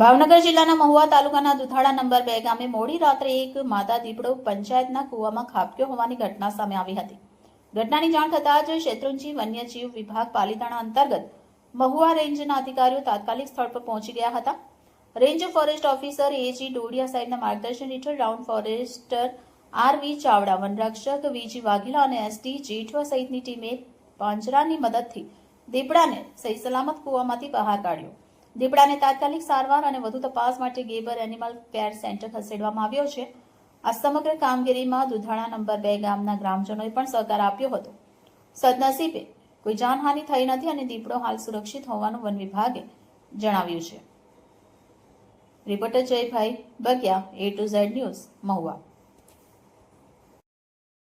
ભાવનગર જિલ્લાના મહુવા તાલુકાના દુધાળા નંબર 2 ગામે મોડી રાત્રે એક માદા દીપડો પંચાયતના કૂવામાં ખાબક્યો હોવાની ઘટના સામે આવી હતી. ઘટનાની જાણ થતાં જ શેત્રુંજી વન્યજીવ વિભાગ પાલિતાણા અંતર્ગત મહુવા રેન્જના અધિકારીઓ તાત્કાલિક સ્થળ પર પહોંચી ગયા હતા. Range forest officer AG Dodiya સાહેબના માર્ગદર્શન હેઠળ રાઉન્ડ ફોરેસ્ટર આરવી ચાવડા, વનરક્ષક વીજી વાઘેલા અને એસટી જેઠવા સહિતની ટીમે પાંજરાની મદદથી દીપડાને સહી સલામત કૂવામાંથી બહાર કાઢ્યો. દીપડાને તાત્કાલિક સારવાર અને વધુ તપાસ માટે ગેબર એનિમલ કેર સેન્ટર ખસેડવામાં આવ્યો છે. આ સમગ્ર કામગીરીમાં દુધાળા નંબર 2 ગામના ગ્રામજનોએ પણ સહકાર આપ્યો હતો. સદનસીબે કોઈ જાનહાનિ થઈ નથી અને દીપડો હાલ સુરક્ષિત હોવાનું વન વિભાગે જણાવ્યું છે. Reporter Jaybhai Bagiya, A to Z news, Mahuva.